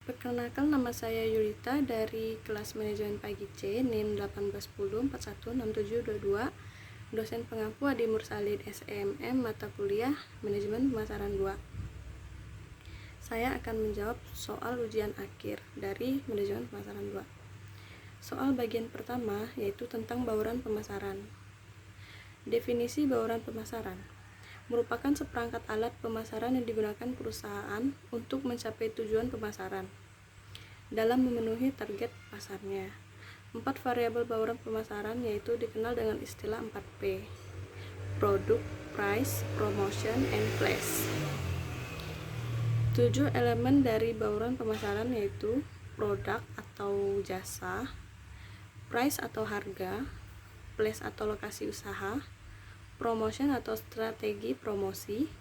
Perkenalkan, nama saya Yulita dari kelas manajemen pagi C, NIM 1810416722, dosen pengampu Adi Mursalin SEMM, mata kuliah Manajemen Pemasaran 2. Saya akan menjawab soal ujian akhir dari Manajemen Pemasaran 2. Soal bagian pertama yaitu tentang bauran pemasaran. Definisi bauran pemasaran merupakan seperangkat alat pemasaran yang digunakan perusahaan untuk mencapai tujuan pemasaran dalam memenuhi target pasarnya. 4 variabel bauran pemasaran yaitu dikenal dengan istilah 4P: product, price, promotion, and place. 7 elemen dari bauran pemasaran yaitu produk atau jasa, price atau harga, place atau lokasi usaha, promotion atau strategi promosi,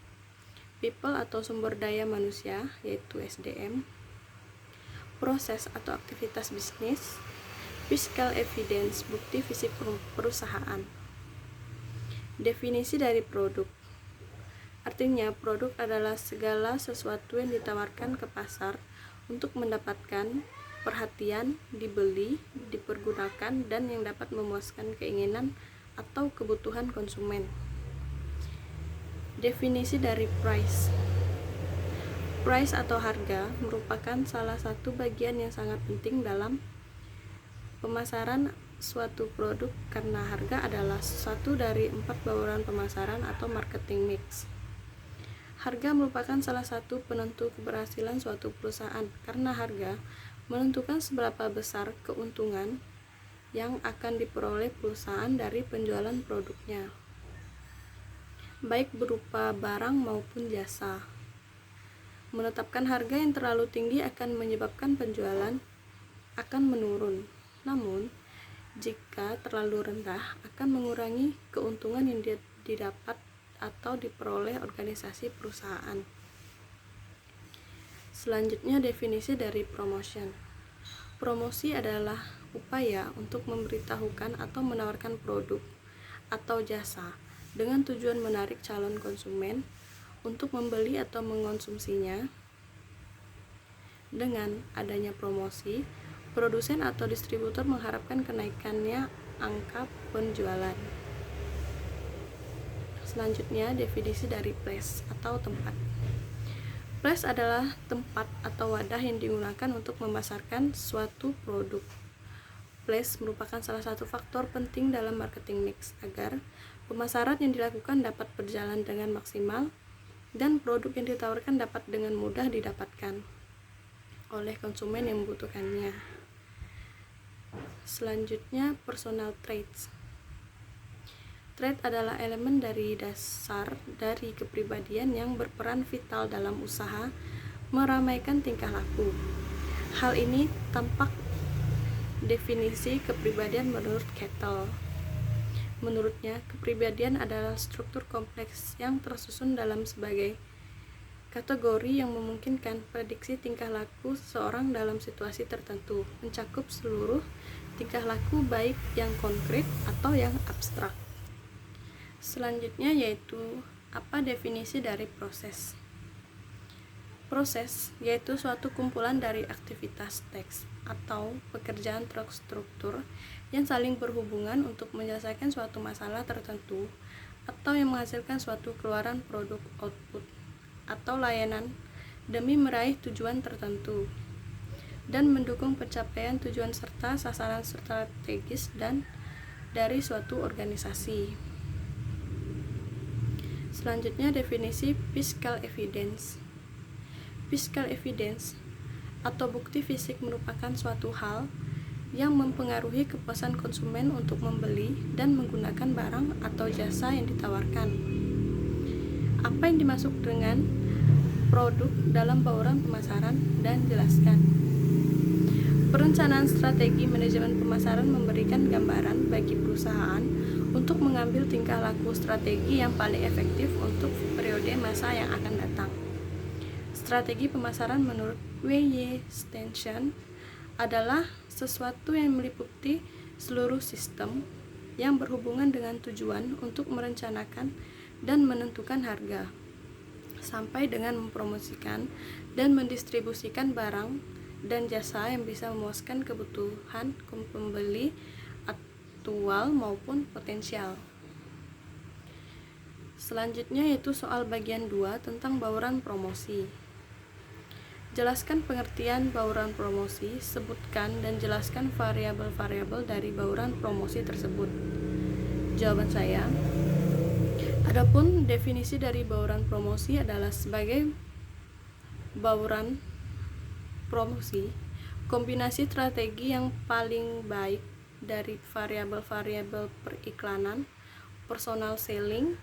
people atau sumber daya manusia yaitu SDM, proses atau aktivitas bisnis, fiscal evidence bukti fisik perusahaan. Definisi dari produk. Artinya, produk adalah segala sesuatu yang ditawarkan ke pasar untuk mendapatkan perhatian, dibeli, dipergunakan, dan yang dapat memuaskan keinginan atau kebutuhan konsumen. Definisi dari price. Price atau harga merupakan salah satu bagian yang sangat penting dalam pemasaran suatu produk karena harga adalah satu dari 4 bauran pemasaran atau marketing mix. Harga merupakan salah satu penentu keberhasilan suatu perusahaan karena harga menentukan seberapa besar keuntungan yang akan diperoleh perusahaan dari penjualan produknya, baik berupa barang maupun jasa. Menetapkan harga yang terlalu tinggi akan menyebabkan penjualan akan menurun. Namun, jika terlalu rendah akan mengurangi keuntungan yang didapat atau diperoleh organisasi perusahaan. Selanjutnya, definisi dari promotion. Promosi adalah upaya untuk memberitahukan atau menawarkan produk atau jasa dengan tujuan menarik calon konsumen untuk membeli atau mengonsumsinya. Dengan adanya promosi, produsen atau distributor mengharapkan kenaikannya angka penjualan. Selanjutnya, definisi dari place atau tempat. Place adalah tempat atau wadah yang digunakan untuk memasarkan suatu produk. Place merupakan salah satu faktor penting dalam marketing mix agar pemasaran yang dilakukan dapat berjalan dengan maksimal dan produk yang ditawarkan dapat dengan mudah didapatkan oleh konsumen yang membutuhkannya. Selanjutnya, personal traits. Trait adalah elemen dari dasar dari kepribadian yang berperan vital dalam usaha meramaikan tingkah laku. Hal ini tampak definisi kepribadian menurut Kettle. Menurutnya, kepribadian adalah struktur kompleks yang tersusun dalam sebagai kategori yang memungkinkan prediksi tingkah laku seseorang dalam situasi tertentu, mencakup seluruh tingkah laku baik yang konkret atau yang abstrak. Selanjutnya yaitu apa definisi dari proses. Proses yaitu suatu kumpulan dari aktivitas teks atau pekerjaan terstruktur yang saling berhubungan untuk menyelesaikan suatu masalah tertentu atau yang menghasilkan suatu keluaran produk output atau layanan demi meraih tujuan tertentu dan mendukung pencapaian tujuan serta sasaran strategis dan dari suatu organisasi. Selanjutnya, definisi fiscal evidence. Fiscal evidence atau bukti fisik merupakan suatu hal yang mempengaruhi kepuasan konsumen untuk membeli dan menggunakan barang atau jasa yang ditawarkan. Apa yang dimaksud dengan produk dalam bauran pemasaran dan jelaskan. Perencanaan strategi manajemen pemasaran memberikan gambaran bagi perusahaan untuk mengambil tingkah laku strategi yang paling efektif untuk periode masa yang akan datang. Strategi pemasaran menurut W.Y. Stenson adalah sesuatu yang meliputi seluruh sistem yang berhubungan dengan tujuan untuk merencanakan dan menentukan harga, sampai dengan mempromosikan dan mendistribusikan barang dan jasa yang bisa memuaskan kebutuhan pembeli aktual maupun potensial. Selanjutnya yaitu soal bagian 2 tentang bauran promosi. Jelaskan pengertian bauran promosi, sebutkan dan jelaskan variabel-variabel dari bauran promosi tersebut. Jawaban saya, adapun definisi dari bauran promosi adalah sebagai bauran promosi, kombinasi strategi yang paling baik dari variabel-variabel periklanan, personal selling,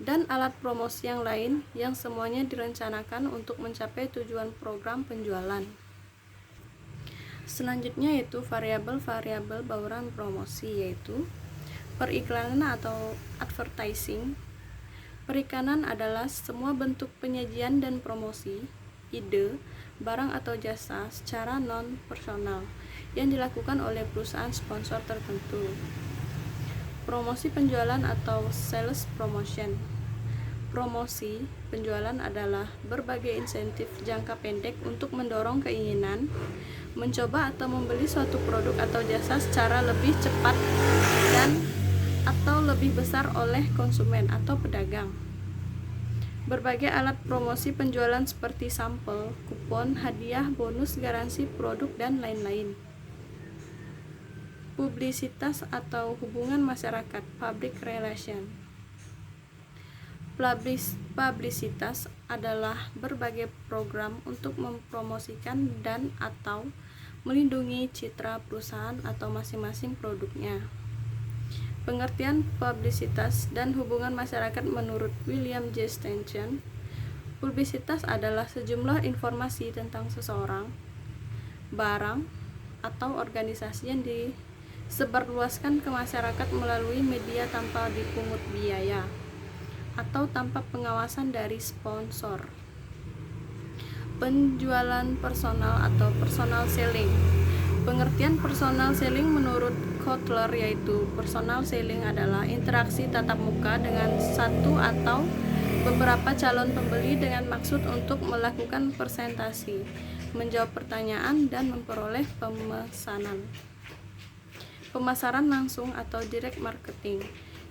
dan alat promosi yang lain yang semuanya direncanakan untuk mencapai tujuan program penjualan. Selanjutnya yaitu variabel-variabel bauran promosi, yaitu periklanan atau advertising. Periklanan adalah semua bentuk penyajian dan promosi, ide, barang atau jasa secara non-personal yang dilakukan oleh perusahaan sponsor tertentu. Promosi penjualan atau sales promotion. Promosi penjualan adalah berbagai insentif jangka pendek untuk mendorong keinginan mencoba atau membeli suatu produk atau jasa secara lebih cepat dan atau lebih besar oleh konsumen atau pedagang. Berbagai alat promosi penjualan seperti sampel, kupon, hadiah, bonus, garansi produk, dan lain-lain. Publisitas atau hubungan masyarakat, public relation. Publisitas adalah berbagai program untuk mempromosikan dan atau melindungi citra perusahaan atau masing-masing produknya. Pengertian publisitas dan hubungan masyarakat menurut William J. Stanton, publisitas adalah sejumlah informasi tentang seseorang, barang, atau organisasi yang disebarluaskan ke masyarakat melalui media tanpa dipungut biaya atau tanpa pengawasan dari sponsor. Penjualan personal atau personal selling. Pengertian personal selling menurut Kotler yaitu personal selling adalah interaksi tatap muka dengan satu atau beberapa calon pembeli dengan maksud untuk melakukan presentasi, menjawab pertanyaan, dan memperoleh pemesanan. Pemasaran langsung atau direct marketing.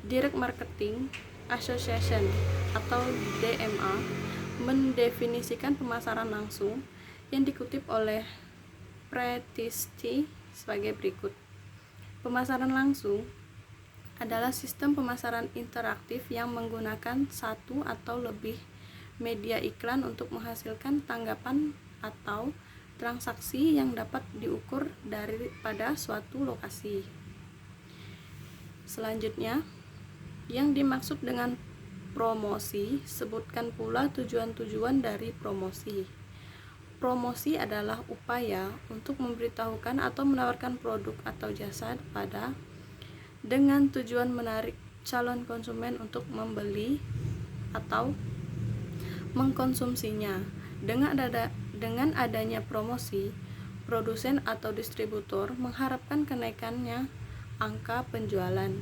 Direct marketing association atau DMA mendefinisikan pemasaran langsung yang dikutip oleh Pretisti sebagai berikut. Pemasaran langsung adalah sistem pemasaran interaktif yang menggunakan satu atau lebih media iklan untuk menghasilkan tanggapan atau transaksi yang dapat diukur daripada suatu lokasi. Selanjutnya, yang dimaksud dengan promosi, sebutkan pula tujuan-tujuan dari promosi. Promosi adalah upaya untuk memberitahukan atau menawarkan produk atau jasa dengan tujuan menarik calon konsumen untuk membeli atau mengkonsumsinya. Dengan adanya promosi, produsen atau distributor mengharapkan kenaikannya angka penjualan.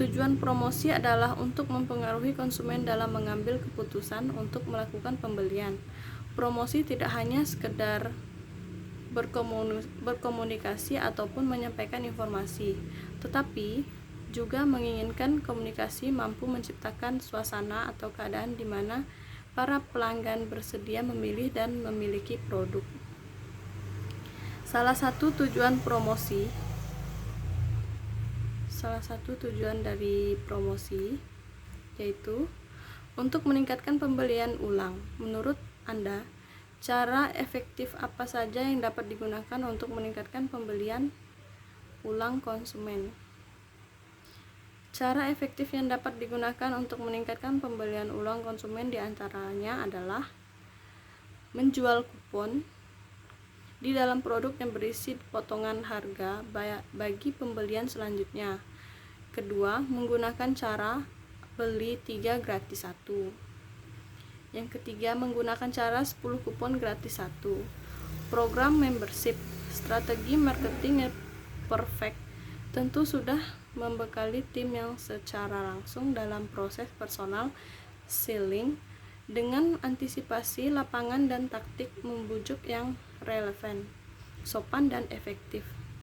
Tujuan promosi adalah untuk mempengaruhi konsumen dalam mengambil keputusan untuk melakukan pembelian. Promosi tidak hanya sekedar berkomunikasi ataupun menyampaikan informasi, tetapi juga menginginkan komunikasi mampu menciptakan suasana atau keadaan di mana para pelanggan bersedia memilih dan memiliki produk. Salah satu tujuan dari promosi yaitu untuk meningkatkan pembelian ulang. Menurut Anda, cara efektif apa saja yang dapat digunakan untuk meningkatkan pembelian ulang konsumen? Cara efektif yang dapat digunakan untuk meningkatkan pembelian ulang konsumen diantaranya adalah menjual kupon di dalam produk yang berisi potongan harga bagi pembelian selanjutnya. Kedua, menggunakan cara beli 3 gratis 1. Yang ketiga, menggunakan cara 10 kupon gratis 1. Program membership. Strategi marketing yang perfect tentu sudah membekali tim yang secara langsung dalam proses personal selling dengan antisipasi lapangan dan taktik membujuk yang relevan, sopan dan efektif.